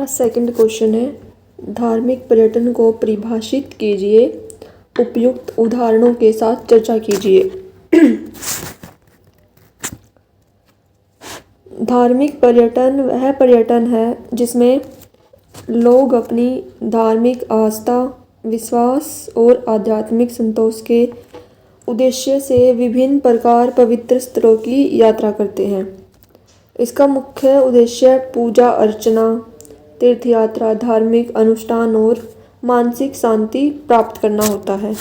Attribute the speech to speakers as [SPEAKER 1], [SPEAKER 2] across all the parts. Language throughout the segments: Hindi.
[SPEAKER 1] सेकंड क्वेश्चन है, धार्मिक पर्यटन को परिभाषित कीजिए, उपयुक्त उदाहरणों के साथ चर्चा कीजिए। धार्मिक पर्यटन वह पर्यटन है जिसमें लोग अपनी धार्मिक आस्था, विश्वास और आध्यात्मिक संतोष के उद्देश्य से विभिन्न प्रकार पवित्र स्थलों की यात्रा करते हैं। इसका मुख्य उद्देश्य पूजा अर्चना, तीर्थ यात्रा, धार्मिक अनुष्ठान और मानसिक शांति प्राप्त करना होता है।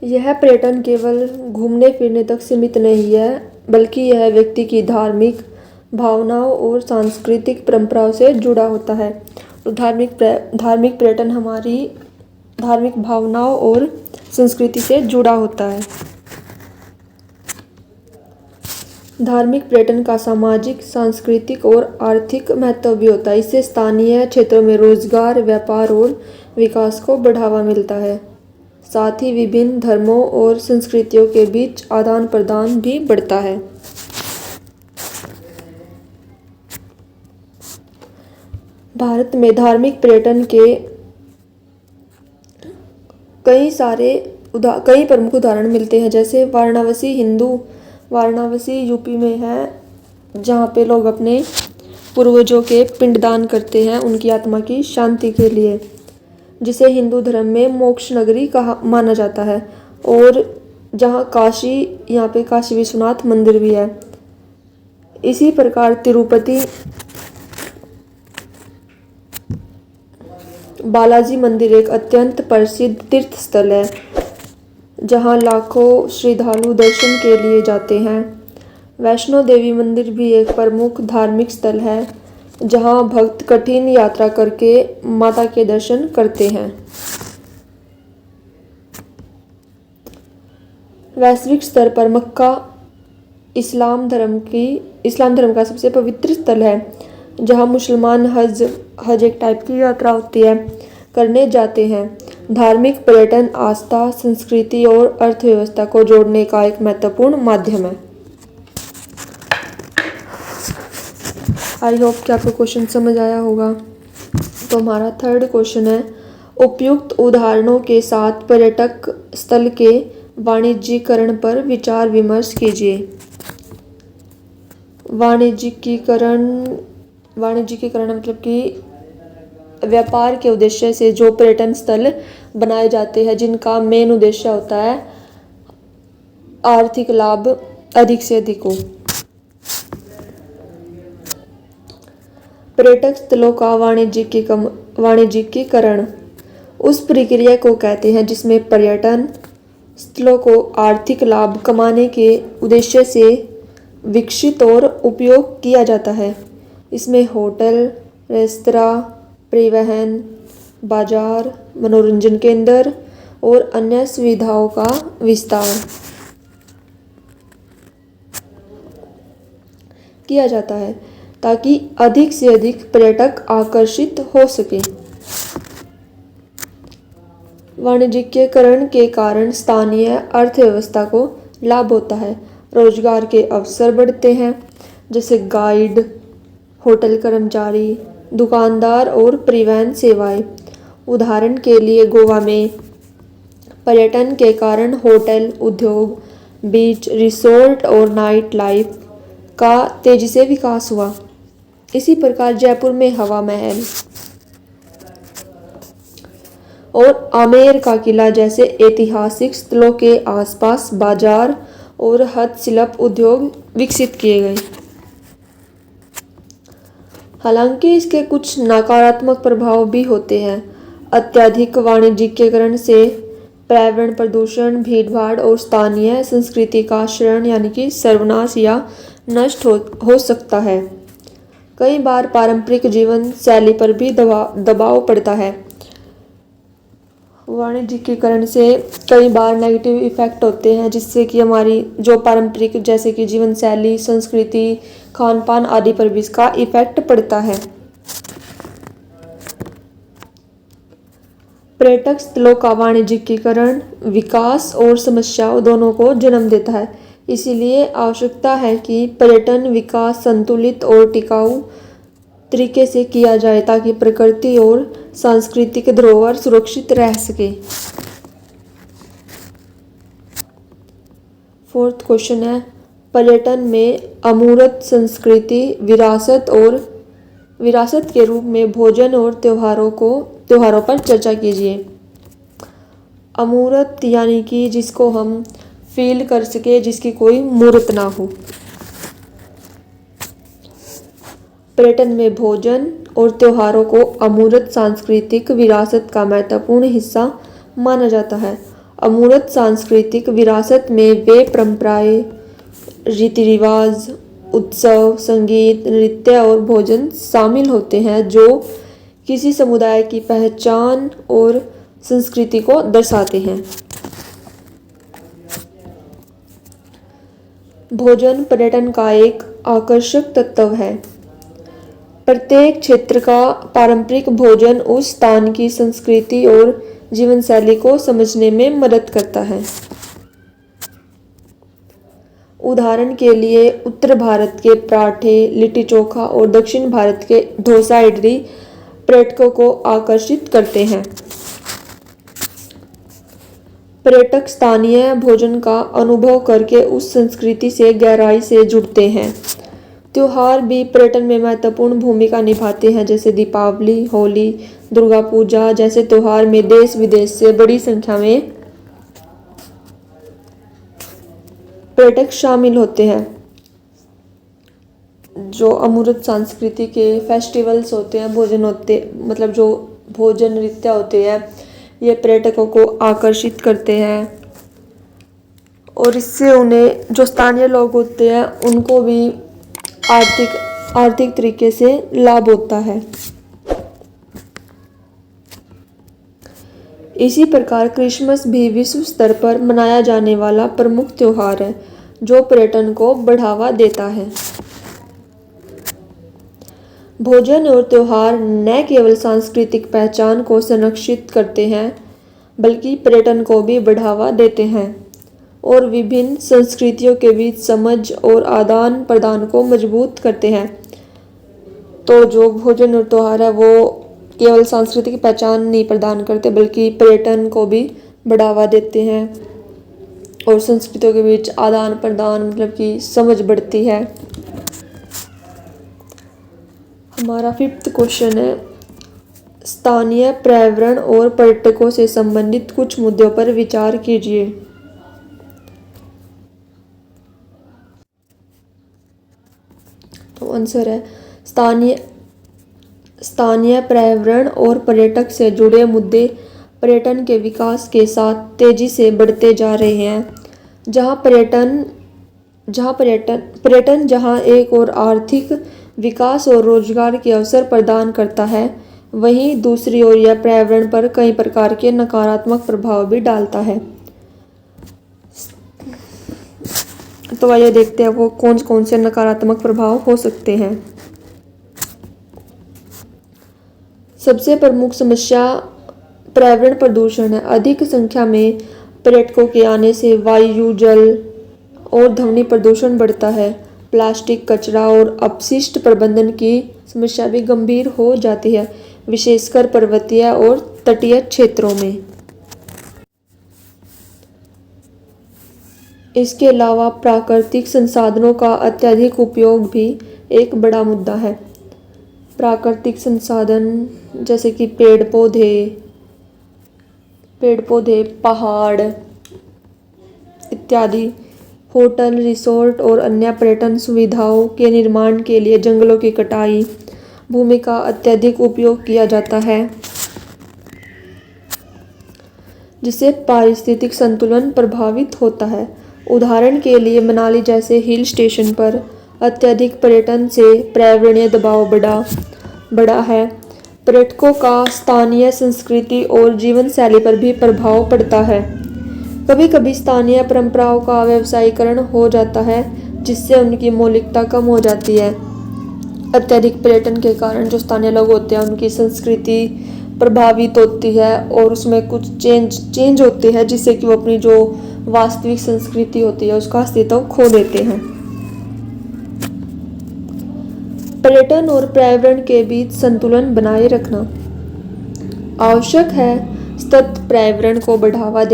[SPEAKER 1] यह पर्यटन केवल घूमने फिरने तक सीमित नहीं है, बल्कि यह व्यक्ति की धार्मिक भावनाओं और सांस्कृतिक परंपराओं से जुड़ा होता है। तो धार्मिक पर्यटन हमारी धार्मिक भावनाओं और संस्कृति से जुड़ा होता है। धार्मिक पर्यटन का सामाजिक, सांस्कृतिक और आर्थिक महत्व भी होता है। इससे स्थानीय क्षेत्रों में रोजगार, व्यापार और विकास को बढ़ावा मिलता है। साथ ही विभिन्न धर्मों और संस्कृतियों के बीच आदान प्रदान भी बढ़ता है। भारत में धार्मिक पर्यटन के कई प्रमुख उदाहरण मिलते हैं, जैसे वाराणसी यूपी में है, जहाँ पे लोग अपने पूर्वजों के पिंडदान करते हैं उनकी आत्मा की शांति के लिए, जिसे हिंदू धर्म में मोक्ष नगरी माना जाता है। और जहाँ यहाँ पे काशी विश्वनाथ मंदिर भी है। इसी प्रकार तिरुपति बालाजी मंदिर एक अत्यंत प्रसिद्ध तीर्थ स्थल है, जहाँ लाखों श्रद्धालु दर्शन के लिए जाते हैं। वैष्णो देवी मंदिर भी एक प्रमुख धार्मिक स्थल है, जहाँ भक्त कठिन यात्रा करके माता के दर्शन करते हैं। वैश्विक स्तर पर मक्का इस्लाम धर्म का सबसे पवित्र स्थल है, जहाँ मुसलमान हज एक टाइप की यात्रा होती है, करने जाते हैं। धार्मिक पर्यटन आस्था, संस्कृति और अर्थव्यवस्था को जोड़ने का एक महत्वपूर्ण माध्यम है। आई होप कि आपको क्वेश्चन समझ आया होगा। तो हमारा थर्ड क्वेश्चन है, उपयुक्त उदाहरणों के साथ पर्यटक स्थल के वाणिज्यीकरण पर विचार विमर्श कीजिए। वाणिज्यिकीकरण मतलब कि व्यापार के उद्देश्य से जो पर्यटन स्थल बनाए जाते हैं, जिनका मेन उद्देश्य होता है आर्थिक लाभ अधिक से अधिक हो। पर्यटक स्थलों का वाणिज्यिकीकरण उस प्रक्रिया को कहते हैं जिसमें पर्यटन स्थलों को आर्थिक लाभ कमाने के उद्देश्य से विकसित और उपयोग किया जाता है। इसमें होटल, रेस्तरां, परिवहन, बाजार, मनोरंजन केंद्र और अन्य सुविधाओं का विस्तार किया जाता है, ताकि अधिक से अधिक पर्यटक आकर्षित हो सके। वाणिज्यिकीकरण के कारण स्थानीय अर्थव्यवस्था को लाभ होता है, रोजगार के अवसर बढ़ते हैं, जैसे गाइड, होटल कर्मचारी, दुकानदार और परिवहन सेवाएं। उदाहरण के लिए गोवा में पर्यटन के कारण होटल उद्योग, बीच रिसोर्ट और नाइट लाइफ का तेजी से विकास हुआ। इसी प्रकार जयपुर में हवा महल और आमेर का किला जैसे ऐतिहासिक स्थलों के आसपास बाजार और हस्तशिल्प उद्योग विकसित किए गए। हालांकि इसके कुछ नकारात्मक प्रभाव भी होते हैं। अत्यधिक वाणिज्यिकीकरण से पर्यावरण प्रदूषण, भीड़भाड़ और स्थानीय संस्कृति का क्षरण यानी कि सर्वनाश या नष्ट हो सकता है। कई बार पारंपरिक जीवन शैली पर भी दबाव पड़ता है। वाणिज्यिकीकरण से कई बार नेगेटिव इफेक्ट होते हैं, जिससे कि हमारी जो पारंपरिक जैसे कि जीवन शैली, संस्कृति, खान पान आदि पर भी इसका इफेक्ट पड़ता है। पर्यटक स्थलों का वाणिज्यिकीकरण विकास और समस्याओं दोनों को जन्म देता है। इसीलिए आवश्यकता है कि पर्यटन विकास संतुलित और टिकाऊ तरीके से किया जाए ताकि प्रकृति और सांस्कृतिक धरोहर सुरक्षित रह सके। फोर्थ क्वेश्चन है, पर्यटन में अमूर्त संस्कृति विरासत के रूप में भोजन और त्योहारों पर चर्चा कीजिए। अमूर्त यानी कि जिसको हम फील कर सके, जिसकी कोई मूर्त ना हो। पर्यटन में भोजन और त्योहारों को अमूर्त सांस्कृतिक विरासत का महत्वपूर्ण हिस्सा माना जाता है। अमूर्त सांस्कृतिक विरासत में वे परंपराएं, रीति रिवाज, उत्सव, संगीत, नृत्य और भोजन शामिल होते हैं जो किसी समुदाय की पहचान और संस्कृति को दर्शाते हैं। भोजन पर्यटन का एक आकर्षक तत्व है। प्रत्येक क्षेत्र का पारंपरिक भोजन उस स्थान की संस्कृति और जीवन शैली को समझने में मदद करता है। उदाहरण के लिए उत्तर भारत के पराठे, लिट्टी चोखा और दक्षिण भारत के डोसा इडली पर्यटकों को आकर्षित करते हैं। पर्यटक स्थानीय भोजन का अनुभव करके उस संस्कृति से गहराई से जुड़ते हैं। त्योहार भी पर्यटन में महत्वपूर्ण भूमिका निभाते हैं, जैसे दीपावली, होली, दुर्गा पूजा जैसे त्योहार में देश विदेश से बड़ी संख्या में पर्यटक शामिल होते हैं। जो अमूर्त संस्कृति के फेस्टिवल्स होते हैं, जो भोजन नृत्य होते हैं, ये पर्यटकों को आकर्षित करते हैं और इससे उन्हें, जो स्थानीय लोग होते हैं, उनको भी आर्थिक तरीके से लाभ होता है। इसी प्रकार क्रिसमस भी विश्व स्तर पर मनाया जाने वाला प्रमुख त्योहार है जो पर्यटन को बढ़ावा देता है। भोजन और त्योहार न केवल सांस्कृतिक पहचान को संरक्षित करते हैं बल्कि पर्यटन को भी बढ़ावा देते हैं और विभिन्न संस्कृतियों के बीच समझ और आदान प्रदान को मजबूत करते हैं। तो जो भोजन और त्योहार है वो केवल सांस्कृतिक पहचान नहीं प्रदान करते बल्कि पर्यटन को भी बढ़ावा देते हैं और संस्कृतियों के बीच आदान प्रदान की समझ बढ़ती है। हमारा फिफ्थ क्वेश्चन है, स्थानीय पर्यावरण और पर्यटकों से संबंधित कुछ मुद्दों पर विचार कीजिए। तो आंसर है, स्थानीय पर्यावरण और पर्यटक से जुड़े मुद्दे पर्यटन के विकास के साथ तेजी से बढ़ते जा रहे हैं। जहां एक और आर्थिक विकास और रोजगार के अवसर प्रदान करता है, वहीं दूसरी ओर यह पर्यावरण पर कई प्रकार के नकारात्मक प्रभाव भी डालता है। तो आइए देखते हैं वो कौन कौन से नकारात्मक प्रभाव हो सकते हैं। सबसे प्रमुख समस्या पर्यावरण प्रदूषण है। अधिक संख्या में पर्यटकों के आने से वायु, जल और ध्वनि प्रदूषण बढ़ता है। प्लास्टिक, कचरा और अपशिष्ट प्रबंधन की समस्या भी गंभीर हो जाती है, विशेषकर पर्वतीय और तटीय क्षेत्रों में। इसके अलावा प्राकृतिक संसाधनों का अत्यधिक उपयोग भी एक बड़ा मुद्दा है। प्राकृतिक संसाधन जैसे कि पेड़ पौधे, पहाड़ इत्यादि, होटल, रिसोर्ट और अन्य पर्यटन सुविधाओं के निर्माण के लिए जंगलों की कटाई, भूमि का अत्यधिक उपयोग किया जाता है, जिससे पारिस्थितिक संतुलन प्रभावित होता है। उदाहरण के लिए मनाली जैसे हिल स्टेशन पर अत्यधिक पर्यटन से पर्यावरणीय दबाव बढ़ा है। पर्यटकों का स्थानीय संस्कृति और जीवन शैली पर भी प्रभाव पड़ता है। कभी कभी स्थानीय परंपराओं का व्यवसायीकरण हो जाता है, जिससे उनकी मौलिकता कम हो जाती है। अत्यधिक पर्यटन के कारण जो स्थानीय लोग होते हैं उनकी संस्कृति प्रभावित होती है और उसमें कुछ चेंज होती है, जिससे कि वो अपनी जो वास्तविक संस्कृति होती है उसका अस्तित्व खो देते हैं। पर्यटन और पर्यावरण के बीच संतुलन बनाए रखना आवश्यक है। सतत पर्यावरण को बढ़ावा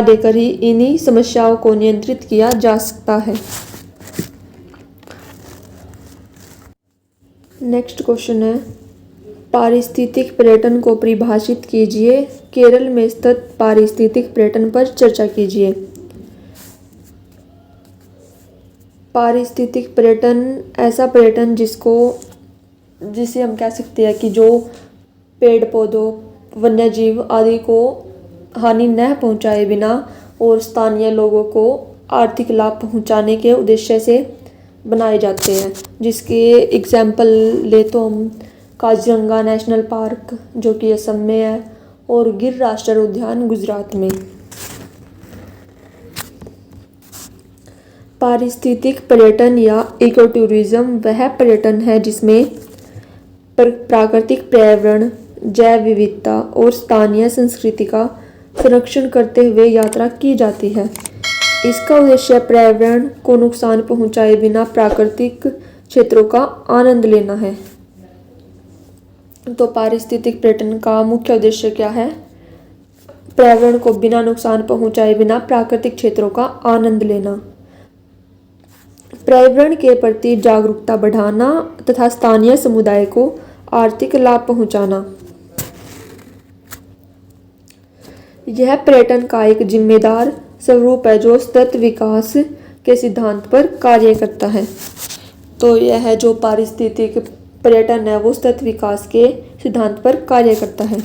[SPEAKER 1] देकर ही इन्हीं समस्याओं को नियंत्रित किया जा सकता है। नेक्स्ट क्वेश्चन है, पारिस्थितिक पर्यटन को परिभाषित कीजिए। केरल में स्थित पारिस्थितिक पर्यटन पर चर्चा कीजिए। पारिस्थितिक पर्यटन ऐसा पर्यटन जिसे हम कह सकते हैं कि जो पेड़ पौधों, वन्यजीव आदि को हानि न पहुंचाए बिना और स्थानीय लोगों को आर्थिक लाभ पहुंचाने के उद्देश्य से बनाए जाते हैं। जिसके एग्जाम्पल ले तो हम काजीरंगा नेशनल पार्क जो कि असम में है और गिर राष्ट्रीय उद्यान गुजरात में। पारिस्थितिक पर्यटन या इको टूरिज्म वह पर्यटन है जिसमें प्राकृतिक पर्यावरण, जैव विविधता और स्थानीय संस्कृति का संरक्षण करते हुए यात्रा की जाती है। इसका उद्देश्य पर्यावरण को नुकसान पहुंचाए बिना प्राकृतिक क्षेत्रों का आनंद लेना है। तो पारिस्थितिक पर्यटन का मुख्य उद्देश्य क्या है? पर्यावरण को बिना नुकसान पहुंचाए बिना प्राकृतिक क्षेत्रों का आनंद लेना, पर्यावरण के प्रति जागरूकता बढ़ाना तथा स्थानीय समुदाय को आर्थिक लाभ पहुंचाना। यह पर्यटन का एक जिम्मेदार स्वरूप है जो सतत विकास के सिद्धांत पर कार्य करता है। तो यह जो पारिस्थितिक पर्यटन है वो सतत विकास के सिद्धांत पर कार्य करता है।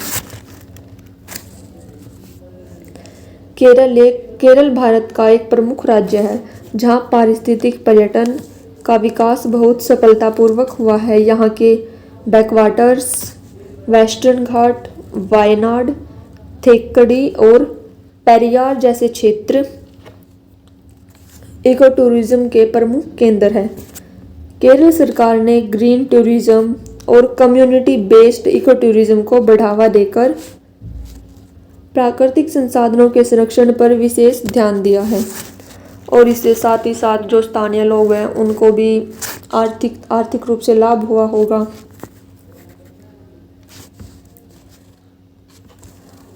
[SPEAKER 1] केरल भारत का एक प्रमुख राज्य है जहां पारिस्थितिक पर्यटन का विकास बहुत सफलतापूर्वक हुआ है। यहाँ के बैकवाटर्स, वेस्टर्न घाट, वायनाड, थेक्कडी और पेरियार जैसे क्षेत्र इको टूरिज्म के प्रमुख केंद्र हैं। केरल सरकार ने ग्रीन टूरिज्म और कम्युनिटी बेस्ड इको टूरिज्म को बढ़ावा देकर प्राकृतिक संसाधनों के संरक्षण पर विशेष ध्यान दिया है और इससे साथ ही साथ जो स्थानीय लोग हैं उनको भी आर्थिक रूप से लाभ हुआ होगा।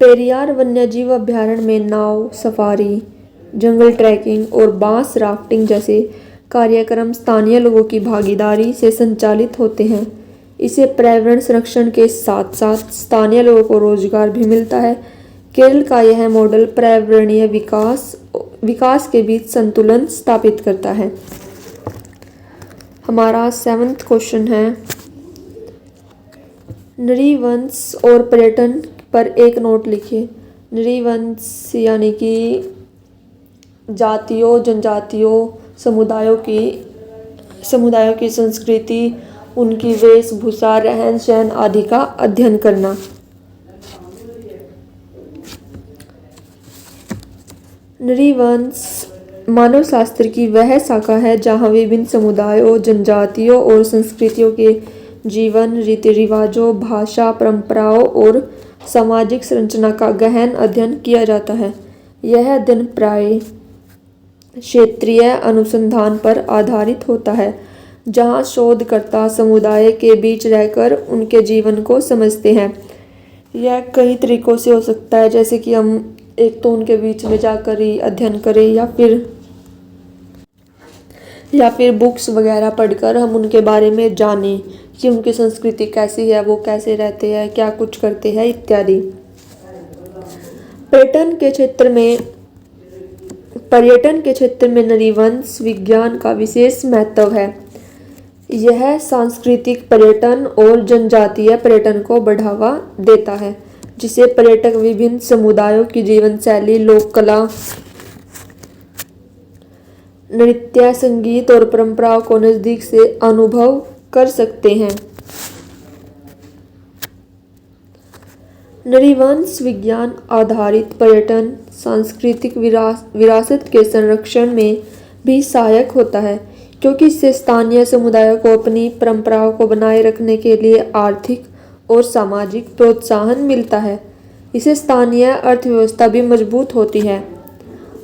[SPEAKER 1] पेरियार वन्यजीव अभयारण्य में नाव सफारी, जंगल ट्रैकिंग और बांस राफ्टिंग जैसे कार्यक्रम स्थानीय लोगों की भागीदारी से संचालित होते हैं। इसे पर्यावरण संरक्षण के साथ साथ स्थानीय लोगों को रोजगार भी मिलता है। केरल का यह मॉडल पर्यावरणीय विकास के बीच संतुलन स्थापित करता है। हमारा 7वां क्वेश्चन है, नृवंश और पर्यटन पर एक नोट लिखिए। नृवंश यानी कि जातियों, जनजातियों, समुदायों की संस्कृति, उनकी वेशभूषा, रहन सहन आदि का अध्ययन करना। नृवंश मानव शास्त्र की वह शाखा है जहाँ विभिन्न समुदायों, जनजातियों और संस्कृतियों के जीवन, रीति रिवाजों, भाषा, परंपराओं और सामाजिक संरचना का गहन अध्ययन किया जाता है। यह अध्ययन प्राय क्षेत्रीय अनुसंधान पर आधारित होता है जहाँ शोधकर्ता समुदाय के बीच रहकर उनके जीवन को समझते हैं। यह कई तरीकों से हो सकता है, जैसे कि हम एक तो उनके बीच में जाकर ही अध्ययन करें या फिर बुक्स वगैरह पढ़कर हम उनके बारे में जानें कि उनकी संस्कृति कैसी है, वो कैसे रहते हैं, क्या कुछ करते हैं इत्यादि। पर्यटन के क्षेत्र में नृवंश विज्ञान का विशेष महत्व है। यह सांस्कृतिक पर्यटन और जनजातीय पर्यटन को बढ़ावा देता है, जिसे पर्यटक विभिन्न समुदायों की जीवन शैली, लोक कला, नृत्य, संगीत और परंपराओं को नजदीक से अनुभव कर सकते हैं। नृवंश विज्ञान आधारित पर्यटन सांस्कृतिक विरासत के संरक्षण में भी सहायक होता है, क्योंकि इससे स्थानीय समुदायों को अपनी परंपराओं को बनाए रखने के लिए आर्थिक और सामाजिक प्रोत्साहन मिलता है। इससे स्थानीय अर्थव्यवस्था भी मजबूत होती है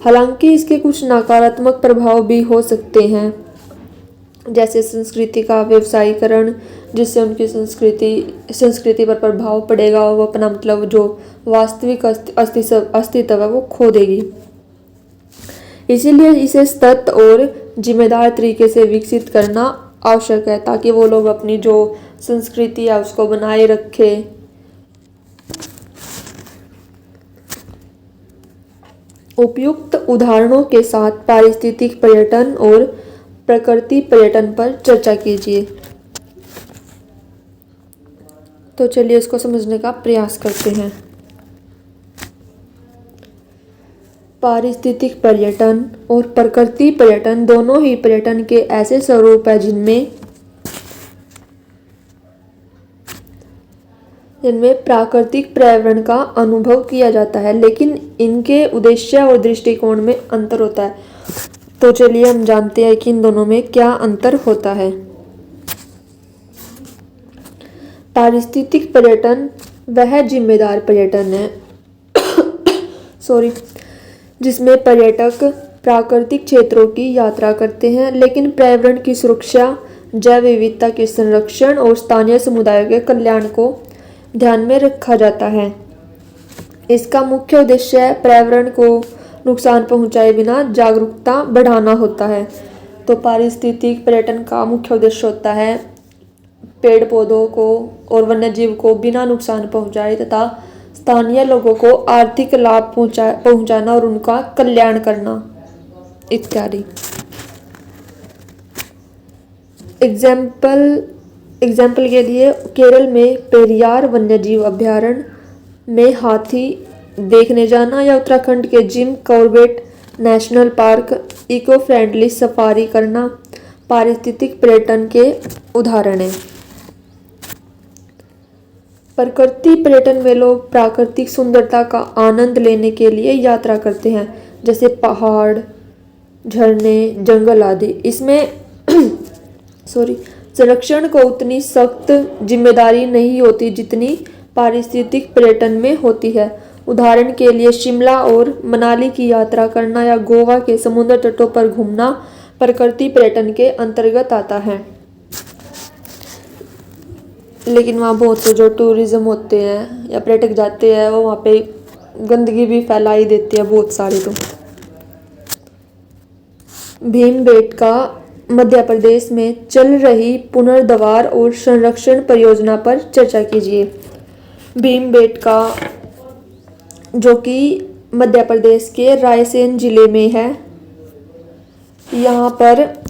[SPEAKER 1] हालांकि इसके कुछ नकारात्मक प्रभाव भी हो सकते हैं, जैसे संस्कृति का व्यवसायीकरण, जिससे उनकी संस्कृति पर प्रभाव पड़ेगा और वो अपना मतलब जो वास्तविक अस्तित्व है वो खो देगी। इसीलिए इसे सतत और जिम्मेदार तरीके से विकसित करना आवश्यक है, ताकि वो लोग अपनी जो संस्कृति है उसको बनाए रखे। उपयुक्त उदाहरणों के साथ पारिस्थितिक पर्यटन और प्रकृति पर्यटन पर चर्चा कीजिए। तो चलिए इसको समझने का प्रयास करते हैं। पारिस्थितिक पर्यटन और प्रकृति पर्यटन दोनों ही पर्यटन के ऐसे स्वरूप है जिनमें प्राकृतिक पर्यावरण का अनुभव किया जाता है, लेकिन इनके उद्देश्य और दृष्टिकोण में अंतर होता है। तो चलिए हम जानते हैं कि इन दोनों में क्या अंतर होता है। पारिस्थितिक पर्यटन वह जिम्मेदार पर्यटन है जिसमें पर्यटक प्राकृतिक क्षेत्रों की यात्रा करते हैं, लेकिन पर्यावरण की सुरक्षा, जैव विविधता के संरक्षण और स्थानीय समुदायों के कल्याण को ध्यान में रखा जाता है। इसका मुख्य उद्देश्य पर्यावरण को नुकसान पहुंचाए बिना जागरूकता बढ़ाना होता है। तो पारिस्थितिक पर्यटन का मुख्य उद्देश्य होता है पेड़ पौधों को और वन्यजीव को बिना नुकसान पहुंचाए तथा स्थानीय लोगों को आर्थिक लाभ पहुंचाना और उनका कल्याण करना इत्यादि। एग्जाम्पल के लिए केरल में पेरियार वन्यजीव अभयारण्य में हाथी देखने जाना, या उत्तराखंड के Jim Corbett national park eco friendly safari करना पारिस्थितिक पर्यटन के उदाहरण हैं। प्रकृति पर्यटन में लोग प्राकृतिक सुंदरता का आनंद लेने के लिए यात्रा करते हैं, जैसे पहाड़, झरने, जंगल आदि। इसमें संरक्षण को उतनी सख्त जिम्मेदारी नहीं होती जितनी पारिस्थितिक पर्यटन में होती है। उदाहरण के लिए शिमला और मनाली की यात्रा करना या गोवा के समुद्र तटों पर घूमना प्रकृति पर्यटन के अंतर्गत आता है। लेकिन वहाँ बहुत से जो टूरिज्म होते हैं या पर्यटक जाते हैं वो वहाँ पे गंदगी भी फैलाई देते हैं बहुत सारी। तो भीमबेटका मध्य प्रदेश में चल रही पुनर्द्वार और संरक्षण परियोजना पर चर्चा कीजिए। भीमबेटका जो कि मध्य प्रदेश के रायसेन जिले में है, यहाँ पर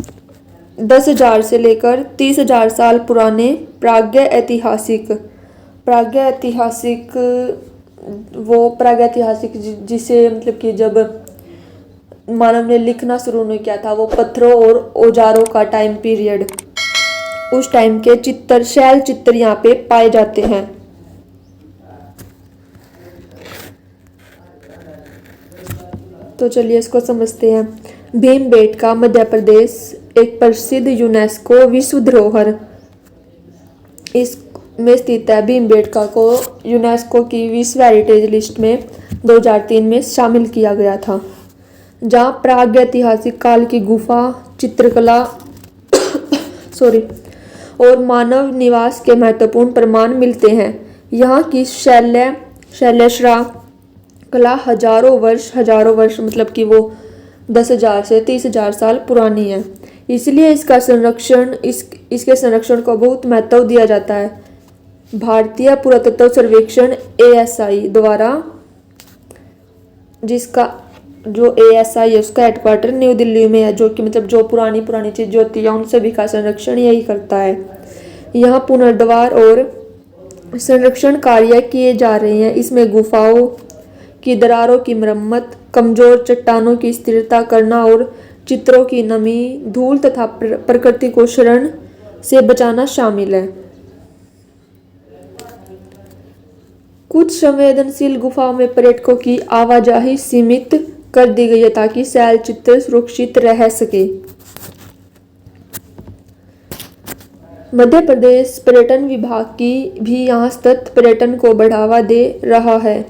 [SPEAKER 1] 10,000 से लेकर 30,000 साल पुराने प्रागैतिहासिक जिसे मतलब कि जब मानव ने लिखना शुरू नहीं किया था, वो पत्थरों और औजारों का टाइम पीरियड, उस टाइम के शैल चित्र यहाँ पे पाए जाते हैं। तो चलिए इसको समझते हैं। भीमबेटका मध्य प्रदेश एक प्रसिद्ध यूनेस्को विश्व धरोहर इसमें स्थित है। भीमबेटका को यूनेस्को की विश्व हेरिटेज लिस्ट में 2003 में शामिल किया गया था, जहाँ प्रागैतिहासिक काल की गुफा चित्रकला और मानव निवास के महत्वपूर्ण प्रमाण मिलते हैं। यहाँ की शैलश्रा कला हजारों वर्ष मतलब कि वो 10,000 से 30,000 साल पुरानी है। इसलिए इसके संरक्षण को बहुत महत्व दिया जाता है। भारतीय पुरातत्व सर्वेक्षण ASI द्वारा, जिसका जो ASI है उसका हेडक्वार्टर न्यू दिल्ली में है, जो कि मतलब जो पुरानी चीज़ होती है उन सभी का संरक्षण यही करता है। यहाँ पुनर्द्वार और संरक्षण कार्य किए जा रहे हैं। इसमें गुफाओं की दरारों की मरम्मत, कमजोर चट्टानों की स्थिरता करना और चित्रों की नमी, धूल तथा प्रकृति को क्षरण से बचाना शामिल है। कुछ संवेदनशील गुफाओं में पर्यटकों की आवाजाही सीमित कर दी गई है ताकि शैल चित्र सुरक्षित रह सके। मध्य प्रदेश पर्यटन विभाग की भी यहाँ सतत पर्यटन को बढ़ावा दे रहा है।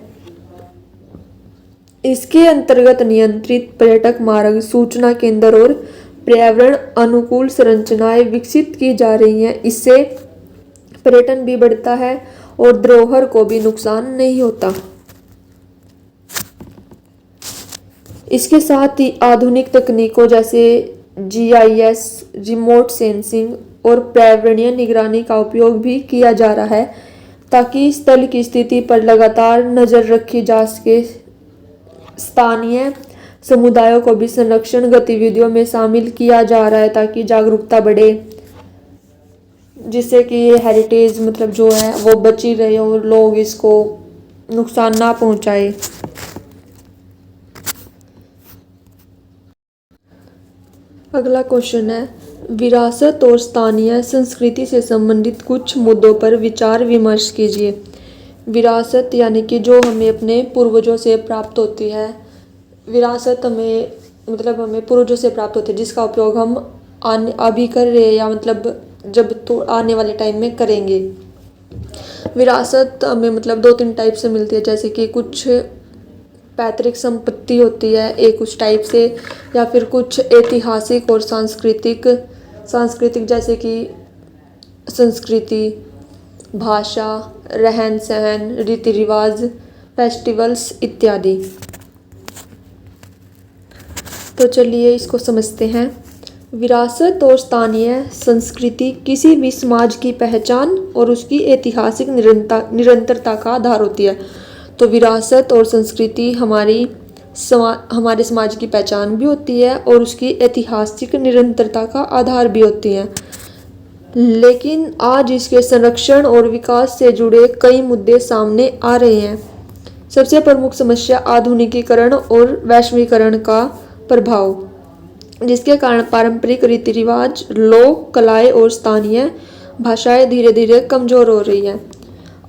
[SPEAKER 1] इसके अंतर्गत नियंत्रित पर्यटक मार्ग, सूचना केंद्र और पर्यावरण अनुकूल संरचनाएं विकसित की जा रही हैं। इससे पर्यटन भी बढ़ता है और धरोहर को भी नुकसान नहीं होता। इसके साथ ही आधुनिक तकनीकों जैसे GIS, रिमोट सेंसिंग और पर्यावरणीय निगरानी का उपयोग भी किया जा रहा है ताकि स्थल की स्थिति पर लगातार नजर रखी जा सके। स्थानीय समुदायों को भी संरक्षण गतिविधियों में शामिल किया जा रहा है ताकि जागरूकता बढ़े, जिससे कि ये हेरिटेज मतलब जो है वो बची रहे और लोग इसको नुकसान ना पहुंचाए। अगला क्वेश्चन है, विरासत और स्थानीय संस्कृति से संबंधित कुछ मुद्दों पर विचार विमर्श कीजिए। विरासत यानी कि जो हमें अपने पूर्वजों से प्राप्त होती है। विरासत हमें मतलब हमें पूर्वजों से प्राप्त होती है जिसका उपयोग हम अभी कर रहे हैं या मतलब जब तो आने वाले टाइम में करेंगे। विरासत हमें मतलब 2-3 टाइप से मिलती है, जैसे कि कुछ पैतृक संपत्ति होती है एक उस टाइप से, या फिर कुछ ऐतिहासिक और सांस्कृतिक जैसे कि संस्कृति, भाषा, रहन सहन, रीति रिवाज, फेस्टिवल्स इत्यादि। तो चलिए इसको समझते हैं। विरासत और स्थानीय संस्कृति किसी भी समाज की पहचान और उसकी ऐतिहासिक निरंतरता का आधार होती है। तो विरासत और संस्कृति हमारे समाज की पहचान भी होती है और उसकी ऐतिहासिक निरंतरता का आधार भी होती है। लेकिन आज इसके संरक्षण और विकास से जुड़े कई मुद्दे सामने आ रहे हैं। सबसे प्रमुख समस्या आधुनिकीकरण और वैश्वीकरण का प्रभाव, जिसके कारण पारंपरिक रीति रिवाज, लोक कलाएं और स्थानीय भाषाएं धीरे धीरे कमजोर हो रही हैं।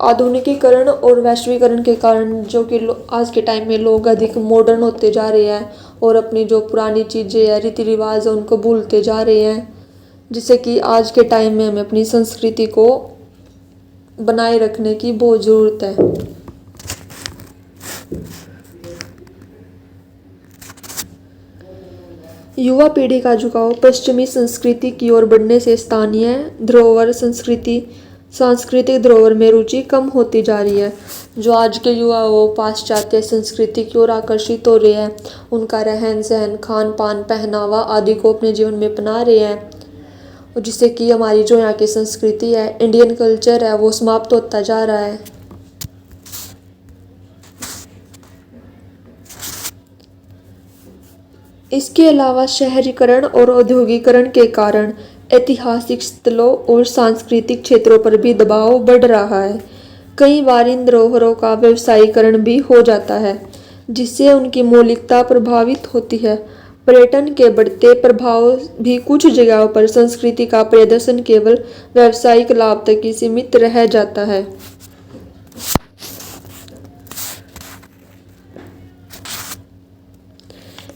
[SPEAKER 1] आधुनिकीकरण और वैश्वीकरण के कारण जो कि आज के टाइम में लोग अधिक मॉडर्न होते जा रहे हैं और अपनी जो पुरानी चीज़ें या रीति रिवाज है उनको भूलते जा रहे हैं, जिससे कि आज के टाइम में हमें अपनी संस्कृति को बनाए रखने की बहुत ज़रूरत है। युवा पीढ़ी का झुकाव पश्चिमी संस्कृति की ओर बढ़ने से स्थानीय धरोहर सांस्कृतिक धरोहर में रुचि कम होती जा रही है। जो आज के युवा वो पाश्चात्य संस्कृति की ओर आकर्षित हो रहे हैं, उनका रहन सहन, खान पान, पहनावा आदि को अपने जीवन में अपना रहे हैं, और जिससे कि हमारी जो यहाँ की संस्कृति है, इंडियन कल्चर है, वो समाप्त होता जा रहा है। इसके अलावा शहरीकरण और औद्योगिकरण के कारण ऐतिहासिक स्थलों और सांस्कृतिक क्षेत्रों पर भी दबाव बढ़ रहा है। कई बार इन धरोहरों का व्यवसायीकरण भी हो जाता है, जिससे उनकी मौलिकता प्रभावित होती है। पर्यटन के बढ़ते प्रभाव भी कुछ जगहों पर संस्कृति का प्रदर्शन केवल व्यावसायिक लाभ तक ही सीमित रह जाता है।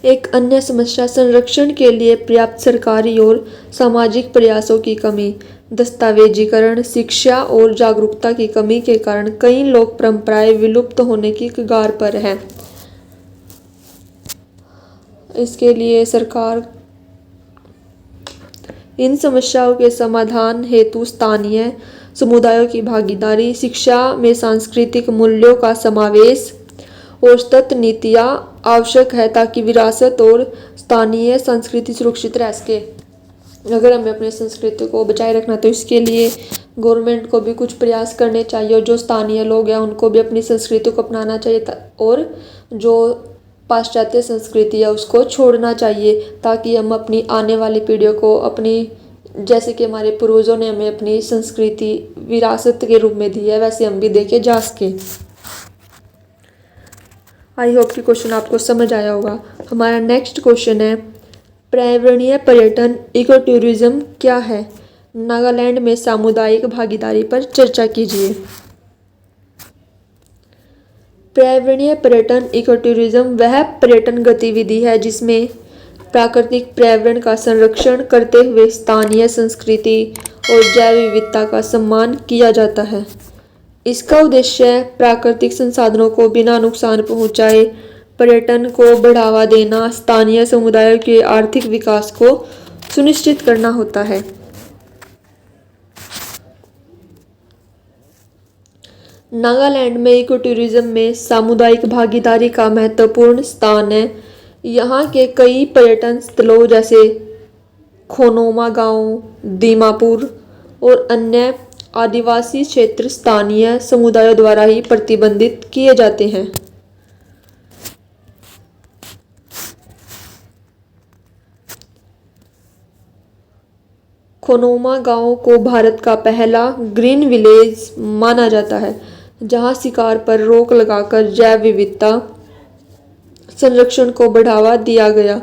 [SPEAKER 1] एक अन्य समस्या संरक्षण के लिए पर्याप्त सरकारी और सामाजिक प्रयासों की कमी, दस्तावेजीकरण, शिक्षा और जागरूकता की कमी के कारण कई लोक परंपराएं विलुप्त होने की कगार पर हैं। इसके लिए सरकार इन समस्याओं के समाधान हेतु स्थानीय समुदायों की भागीदारी, शिक्षा में सांस्कृतिक मूल्यों का समावेश और सतत नीतियाँ आवश्यक है ताकि विरासत और स्थानीय संस्कृति सुरक्षित रह सके। अगर हमें अपनी संस्कृति को बचाए रखना तो इसके लिए गवर्नमेंट को भी कुछ प्रयास करने चाहिए और जो स्थानीय लोग हैं उनको भी अपनी संस्कृति को अपनाना चाहिए और जो पाश्चात्य संस्कृति है उसको छोड़ना चाहिए, ताकि हम अपनी आने वाली पीढ़ियों को अपनी, जैसे कि हमारे पूर्वजों ने हमें अपनी संस्कृति विरासत के रूप में दी है, वैसे हम भी देके जा सके। आई होप कि क्वेश्चन आपको समझ आया होगा। हमारा नेक्स्ट क्वेश्चन है, पर्यावरणीय पर्यटन इको टूरिज्म क्या है? नागालैंड में सामुदायिक भागीदारी पर चर्चा कीजिए। पर्यावरणीय पर्यटन इको टूरिज्म वह पर्यटन गतिविधि है जिसमें प्राकृतिक पर्यावरण का संरक्षण करते हुए स्थानीय संस्कृति और जैव विविधता का सम्मान किया जाता है। इसका उद्देश्य प्राकृतिक संसाधनों को बिना नुकसान पहुंचाए पर्यटन को बढ़ावा देना स्थानीय समुदायों के आर्थिक विकास को सुनिश्चित करना होता है। नागालैंड में इको टूरिज्म में सामुदायिक भागीदारी का महत्वपूर्ण स्थान है। यहाँ के कई पर्यटन स्थलों जैसे खोनोमा गांव, दीमापुर और अन्य आदिवासी क्षेत्र स्थानीय समुदायों द्वारा ही प्रबंधित किए जाते हैं। खोनोमा गांव को भारत का पहला ग्रीन विलेज माना जाता है, जहां शिकार पर रोक लगाकर जैव विविधता संरक्षण को बढ़ावा दिया गया।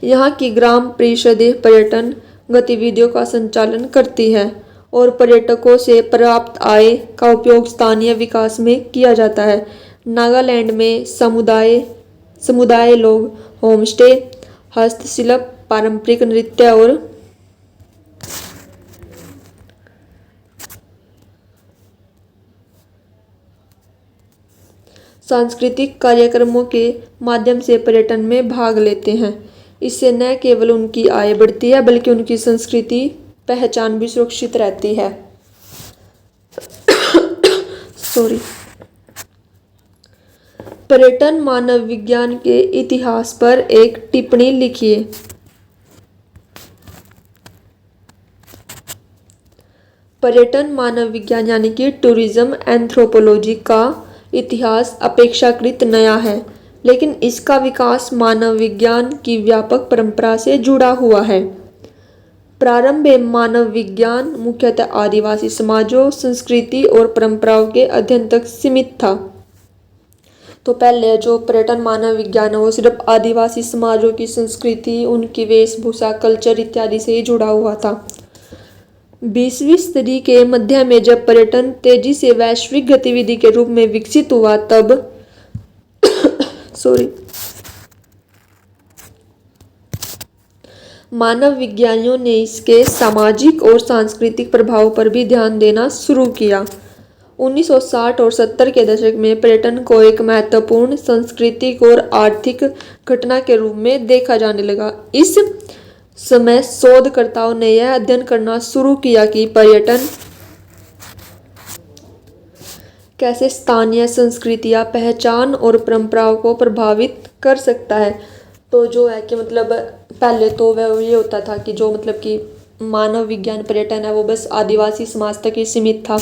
[SPEAKER 1] यहां की ग्राम परिषदें पर्यटन गतिविधियों का संचालन करती है और पर्यटकों से प्राप्त आय का उपयोग स्थानीय विकास में किया जाता है। नागालैंड में समुदाय लोग होमस्टे, हस्तशिल्प, पारंपरिक नृत्य और सांस्कृतिक कार्यक्रमों के माध्यम से पर्यटन में भाग लेते हैं। इससे न केवल उनकी आय बढ़ती है बल्कि उनकी संस्कृति पहचान भी सुरक्षित रहती है। पर्यटन मानव विज्ञान के इतिहास पर एक टिप्पणी लिखिए। पर्यटन मानव विज्ञान यानी कि टूरिज्म एंथ्रोपोलॉजी का इतिहास अपेक्षाकृत नया है, लेकिन इसका विकास मानव विज्ञान की व्यापक परंपरा से जुड़ा हुआ है। प्रारंभ में मानव विज्ञान मुख्यतः आदिवासी समाजों, संस्कृति और परंपराओं के अध्ययन तक सीमित था। तो पहले जो पर्यटन मानव विज्ञान है वो सिर्फ आदिवासी समाजों की संस्कृति, उनकी वेशभूषा, कल्चर इत्यादि से ही जुड़ा हुआ था। 20वीं सदी के मध्य में जब पर्यटन तेजी से वैश्विक गतिविधि के रूप में विकसित हुआ तब मानव विज्ञानियों ने इसके सामाजिक और सांस्कृतिक प्रभावों पर भी ध्यान देना शुरू किया। 1960 और 70 के दशक में पर्यटन को एक महत्वपूर्ण सांस्कृतिक और आर्थिक घटना के रूप में देखा जाने लगा। इस समय शोधकर्ताओं ने यह अध्ययन करना शुरू किया कि पर्यटन कैसे स्थानीय संस्कृतियां, पहचान और परंपराओं को प्रभावित कर सकता है। तो जो है कि मतलब पहले तो वह ये होता था कि जो मतलब कि मानव विज्ञान पर्यटन है वो बस आदिवासी समाज तक ही सीमित था।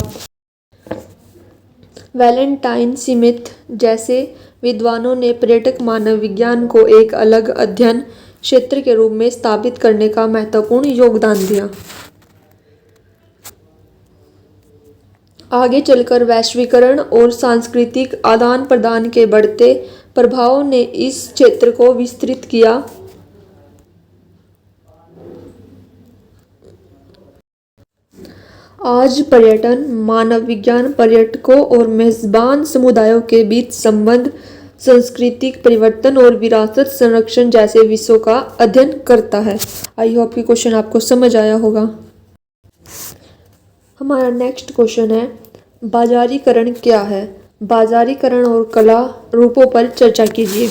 [SPEAKER 1] वैलेंटाइन स्मिथ जैसे विद्वानों ने पर्यटक मानव विज्ञान को एक अलग अध्ययन क्षेत्र के रूप में स्थापित करने का महत्वपूर्ण योगदान दिया। आगे चलकर वैश्वीकरण और सांस्कृतिक आदान प्रदान के बढ़ते प्रभावों ने इस क्षेत्र को विस्तृत किया। आज पर्यटन मानव विज्ञान पर्यटकों और मेजबान समुदायों के बीच संबंध, सांस्कृतिक परिवर्तन और विरासत संरक्षण जैसे विषयों का अध्ययन करता है। आई होप कि क्वेश्चन आपको समझ आया होगा। हमारा नेक्स्ट क्वेश्चन है, बाजारीकरण क्या है? बाजारीकरण और कला रूपों पर चर्चा कीजिए।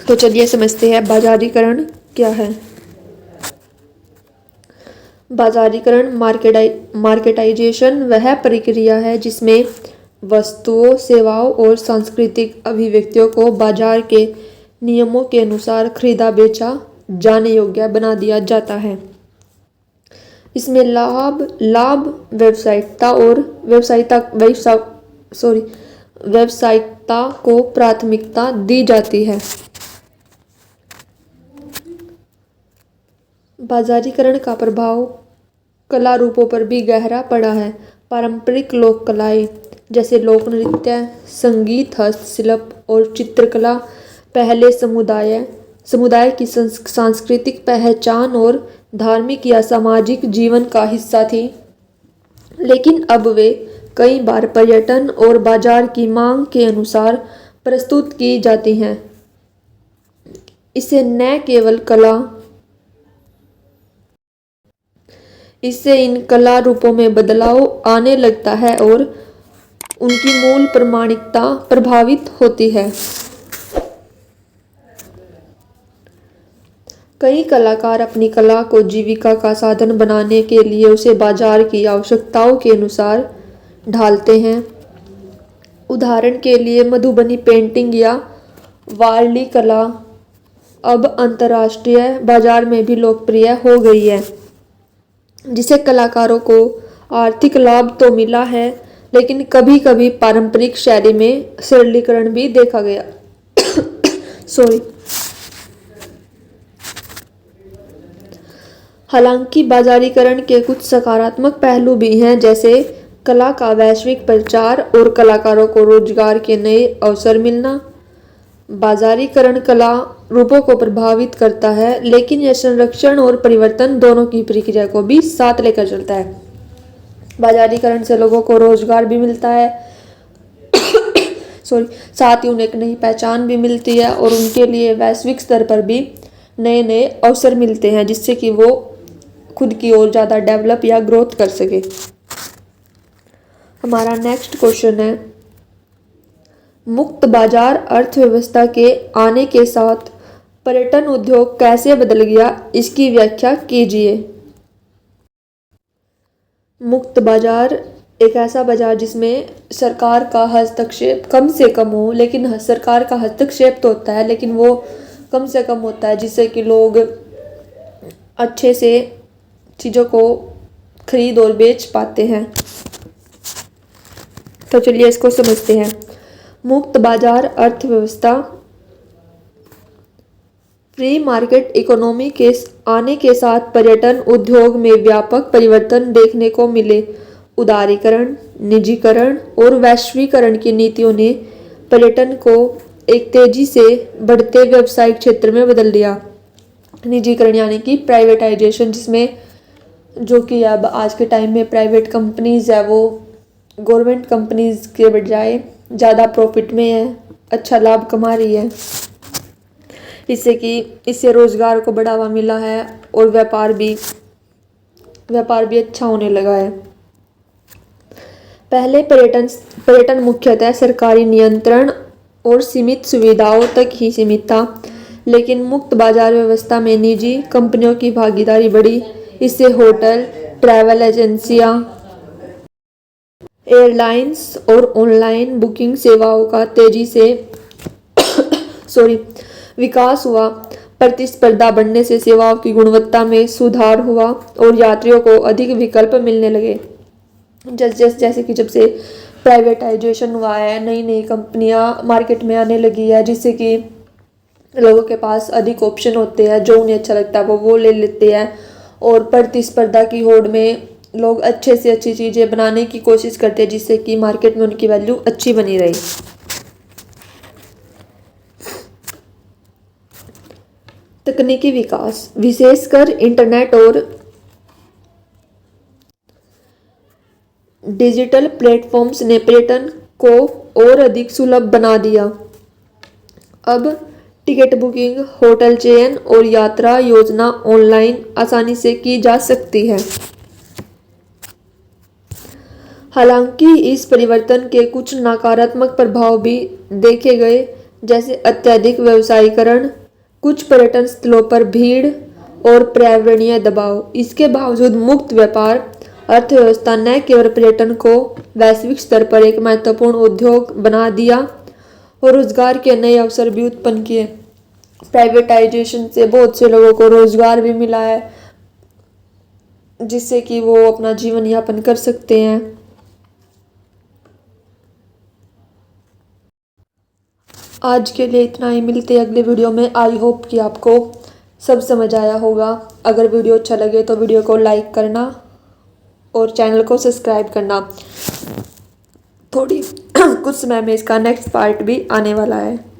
[SPEAKER 1] तो चलिए समझते हैं बाजारीकरण क्या है। बाजारीकरण मार्केटाइजेशन वह प्रक्रिया है जिसमें वस्तुओं, सेवाओं और सांस्कृतिक अभिव्यक्तियों को बाजार के नियमों के अनुसार खरीदा बेचा जाने योग्य बना दिया जाता है। इसमें लाभ व्यावसायिकता को प्राथमिकता दी जाती है। बाजारीकरण का प्रभाव कला रूपों पर भी गहरा पड़ा है। पारंपरिक लोक कलाएं जैसे लोक नृत्य, संगीत, हस्तशिल्प और चित्रकला पहले समुदाय की सांस्कृतिक पहचान और धार्मिक या सामाजिक जीवन का हिस्सा थी, लेकिन अब वे कई बार पर्यटन और बाजार की मांग के अनुसार प्रस्तुत की जाती हैं। इससे इन कला रूपों में बदलाव आने लगता है और उनकी मूल प्रामाणिकता प्रभावित होती है। कई कलाकार अपनी कला को जीविका का साधन बनाने के लिए उसे बाजार की आवश्यकताओं के अनुसार ढालते हैं। उदाहरण के लिए मधुबनी पेंटिंग या वारली कला अब अंतर्राष्ट्रीय बाजार में भी लोकप्रिय हो गई है, जिससे कलाकारों को आर्थिक लाभ तो मिला है, लेकिन कभी कभी पारंपरिक शैली में सरलीकरण भी देखा गया। सॉरी। हालांकि बाजारीकरण के कुछ सकारात्मक पहलू भी हैं, जैसे कला का वैश्विक प्रचार और कलाकारों को रोजगार के नए अवसर मिलना। बाजारीकरण कला रूपों को प्रभावित करता है, लेकिन यह संरक्षण और परिवर्तन दोनों की प्रक्रिया को भी साथ लेकर चलता है। बाजारीकरण से लोगों को रोजगार भी मिलता है साथ ही उन्हें एक नई पहचान भी मिलती है और उनके लिए वैश्विक स्तर पर भी नए नए अवसर मिलते हैं, जिससे कि वो खुद की ओर ज़्यादा डेवलप या ग्रोथ कर सके। हमारा नेक्स्ट क्वेश्चन है, मुक्त बाजार अर्थव्यवस्था के आने के साथ पर्यटन उद्योग कैसे बदल गया, इसकी व्याख्या कीजिए। मुक्त बाजार एक ऐसा बाजार जिसमें सरकार का हस्तक्षेप कम से कम हो, लेकिन सरकार का हस्तक्षेप तो होता है लेकिन वो कम से कम होता है, जिससे कि लोग अच्छे से चीज़ों को खरीद और बेच पाते हैं। तो चलिए इसको समझते हैं। मुक्त बाजार अर्थव्यवस्था फ्री मार्केट इकोनॉमी के आने के साथ पर्यटन उद्योग में व्यापक परिवर्तन देखने को मिले। उदारीकरण, निजीकरण और वैश्वीकरण की नीतियों ने पर्यटन को एक तेजी से बढ़ते व्यवसायिक क्षेत्र में बदल दिया। निजीकरण यानी कि प्राइवेटाइजेशन, जिसमें जो कि अब आज के टाइम में प्राइवेट कंपनीज है वो गवर्नमेंट कंपनीज के बजाय ज़्यादा प्रॉफिट में है, अच्छा लाभ कमा रही है, इससे रोज़गार को बढ़ावा मिला है और व्यापार भी अच्छा होने लगा है। पहले पर्यटन मुख्यतः सरकारी नियंत्रण और सीमित सुविधाओं तक ही सीमित था, लेकिन मुक्त बाजार व्यवस्था में निजी कंपनियों की भागीदारी बढ़ी। इससे होटल, ट्रैवल एजेंसियां, एयरलाइंस और ऑनलाइन बुकिंग सेवाओं का तेजी से विकास हुआ। प्रतिस्पर्धा बढ़ने से सेवाओं की गुणवत्ता में सुधार हुआ और यात्रियों को अधिक विकल्प मिलने लगे। जैसे कि जब से प्राइवेटाइजेशन हुआ है, नई नई कंपनियां मार्केट में आने लगी है, जिससे कि लोगों के पास अधिक ऑप्शन होते हैं, जो उन्हें अच्छा लगता है वो ले लेते हैं और प्रतिस्पर्धा की होड़ में लोग अच्छे से अच्छी चीज़ें बनाने की कोशिश करते हैं, जिससे कि मार्केट में उनकी वैल्यू अच्छी बनी रही। तकनीकी विकास, विशेषकर इंटरनेट और डिजिटल प्लेटफॉर्म्स ने पर्यटन को और अधिक सुलभ बना दिया। अब टिकट बुकिंग, होटल चयन और यात्रा योजना ऑनलाइन आसानी से की जा सकती है। हालांकि इस परिवर्तन के कुछ नकारात्मक प्रभाव भी देखे गए, जैसे अत्यधिक व्यवसायीकरण, कुछ पर्यटन स्थलों पर भीड़ और पर्यावरणीय दबाव। इसके बावजूद मुक्त व्यापार अर्थव्यवस्था न केवल पर्यटन को वैश्विक स्तर पर एक महत्वपूर्ण उद्योग बना दिया और रोजगार के नए अवसर भी उत्पन्न किए। प्राइवेटाइजेशन से बहुत से लोगों को रोजगार भी मिला है, जिससे कि वो अपना जीवन यापन कर सकते हैं। आज के लिए इतना ही, मिलते हैं अगले वीडियो में। आई होप कि आपको सब समझ आया होगा। अगर वीडियो अच्छा लगे तो वीडियो को लाइक करना और चैनल को सब्सक्राइब करना। कुछ समय में इसका नेक्स्ट पार्ट भी आने वाला है।